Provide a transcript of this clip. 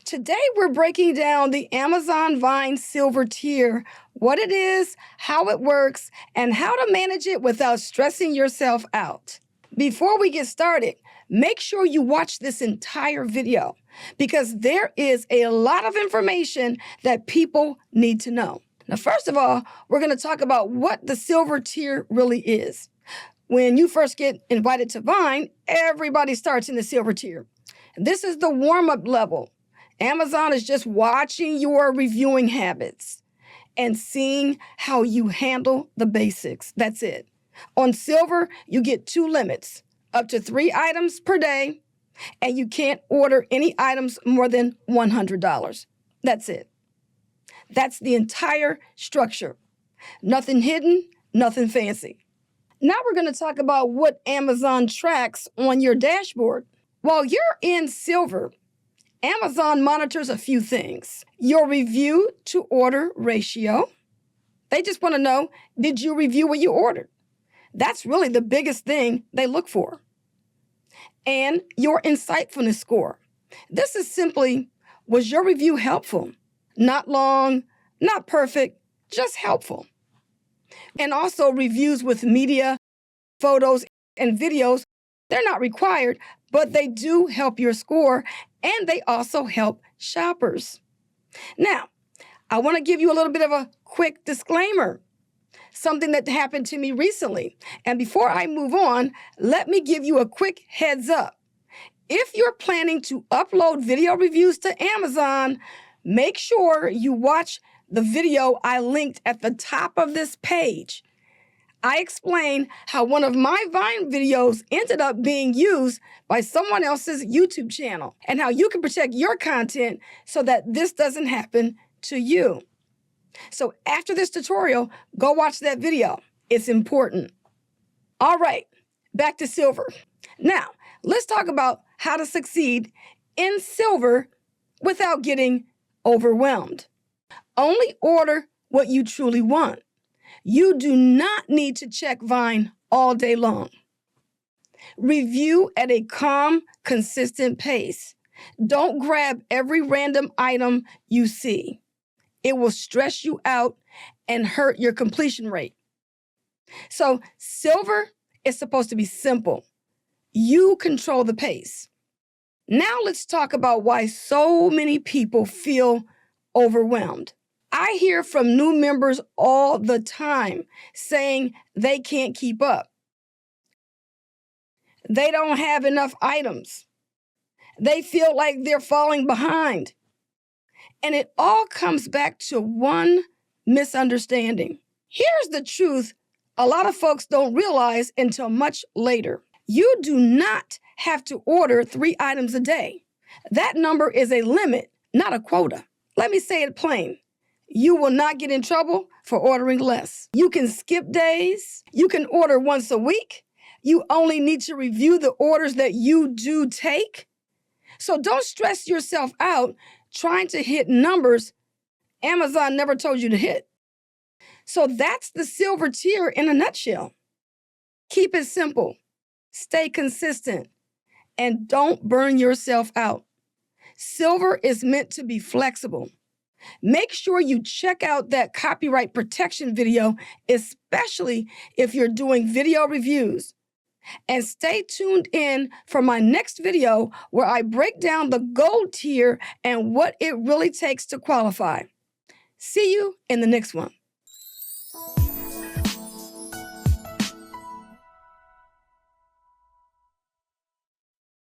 Today, we're breaking down the Amazon Vine Silver tier, what it is, how it works, and how to manage it without stressing yourself out. Before we get started, make sure you watch this entire video because there is a lot of information that people need to know. Now, first of all, we're going to talk about what the silver tier really is. When you first get invited to Vine, everybody starts in the silver tier. This is the warm-up level. Amazon is just watching your reviewing habits and seeing how you handle the basics. That's it. On Silver, you get 2 limits, up to 3 items per day, and you can't order any items more than $100. That's it. That's the entire structure. Nothing hidden, nothing fancy. Now we're going to talk about what Amazon tracks on your dashboard. While you're in Silver, Amazon monitors a few things. Your review to order ratio. They just want to know, did you review what you ordered? That's really the biggest thing they look for. And your insightfulness score. This is simply, was your review helpful? Not long, not perfect, just helpful. And also reviews with media, photos, and videos. They're not required, but they do help your score, and they also help shoppers. Now, I want to give you a little bit of a quick disclaimer, something that happened to me recently. And before I move on, let me give you a quick heads up. If you're planning to upload video reviews to Amazon, make sure you watch the video I linked at the top of this page. I explain how one of my Vine videos ended up being used by someone else's YouTube channel and how you can protect your content so that this doesn't happen to you. So after this tutorial, go watch that video. It's important. All right, back to Silver. Now, let's talk about how to succeed in Silver without getting overwhelmed. Only order what you truly want. You do not need to check Vine all day long. Review at a calm, consistent pace. Don't grab every random item you see. It will stress you out and hurt your completion rate. So Silver is supposed to be simple. You control the pace. Now let's talk about why so many people feel overwhelmed. I hear from new members all the time saying they can't keep up. They don't have enough items. They feel like they're falling behind. And it all comes back to one misunderstanding. Here's the truth a lot of folks don't realize until much later. You do not have to order 3 items a day. That number is a limit, not a quota. Let me say it plain. You will not get in trouble for ordering less. You can skip days. You can order once a week. You only need to review the orders that you do take. So don't stress yourself out trying to hit numbers Amazon never told you to hit. So that's the Silver tier in a nutshell. Keep it simple. Stay consistent. And don't burn yourself out. Silver is meant to be flexible. Make sure you check out that copyright protection video, especially if you're doing video reviews. And stay tuned in for my next video where I break down the gold tier and what it really takes to qualify. See you in the next one.